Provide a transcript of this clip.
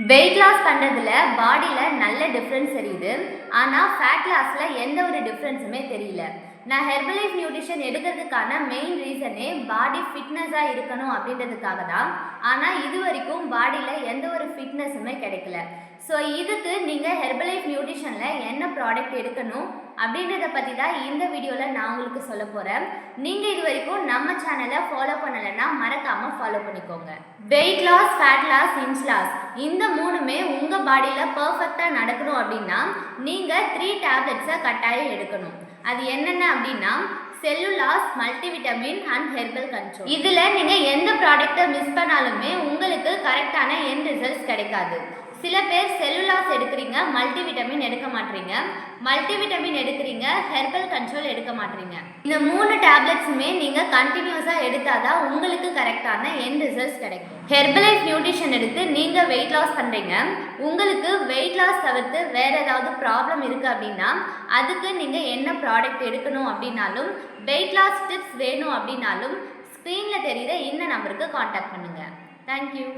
Weight loss பண்ணுறதுல பாடியில் நல்ல டிஃப்ரென்ஸ் தெரியுது. ஆனால் ஃபேட் லாஸில் எந்த ஒரு டிஃப்ரென்ஸுமே தெரியல. நான் ஹெர்பலைஃப் நியூட்ரிஷன் எடுக்கிறதுக்கான மெயின் ரீசனே பாடி ஃபிட்னஸாக இருக்கணும் அப்படின்றதுக்காக தான். ஆனால் இது வரைக்கும் பாடியில் எந்த ஒரு ஃபிட்னஸுமே கிடைக்கல. ஸோ இதுக்கு நீங்கள் ஹெர்பலைஃப் நியூட்ரிஷனில் என்ன ப்ராடக்ட் எடுக்கணும் அப்படின்றத பற்றி தான் இந்த வீடியோவில் நான் உங்களுக்கு சொல்ல போகிறேன். நீங்கள் இது வரைக்கும் நம்ம சேனலை ஃபாலோ பண்ணலைன்னா மறக்காமல் ஃபாலோ பண்ணிக்கோங்க. Weight loss, fat loss, inch loss இந்த மூணுமே உங்கள் பாடியில் பர்ஃபெக்டாக நடக்கணும் அப்படின்னா நீங்கள் 3 டேப்லெட்ஸை கட்டாயம் எடுக்கணும். அது என்னென்ன அப்படின்னா cellulase, multivitamin and herbal control. இதில் நீங்கள் எந்த ப்ராடக்டை மிஸ் பண்ணாலுமே உங்களுக்கு கரெக்டான எண்ட் ரிசல்ட்ஸ் கிடைக்காது. சில பேர் செல்லுலாஸ் எடுக்கிறீங்க, மல்டிவிட்டமின் எடுக்க மாட்டீங்க, மல்டிவிட்டமின் எடுக்கிறீங்க, ஹெர்பல் கண்ட்ரோல் எடுக்க மாட்டீங்க. இந்த 3 டேப்லெட்ஸுமே நீங்கள் கண்டினியூஸாக எடுத்தால் தான் உங்களுக்கு கரெக்டான எண்ட் ரிசல்ட்ஸ் கிடைக்கும். ஹெர்பலைஃப் நியூட்ரிஷன் எடுத்து நீங்கள் வெயிட் லாஸ் பண்ணுறீங்க, உங்களுக்கு வெயிட் லாஸ் தவிர்த்து வேறு ஏதாவது ப்ராப்ளம் இருக்குது அப்படின்னா அதுக்கு நீங்கள் என்ன ப்ராடக்ட் எடுக்கணும் அப்படின்னாலும், வெயிட் லாஸ் டிப்ஸ் வேணும் அப்படின்னாலும் ஸ்க்ரீனில் தெரிகிற இந்த நம்பருக்கு காண்டாக்ட் பண்ணுங்கள். தேங்க்யூ.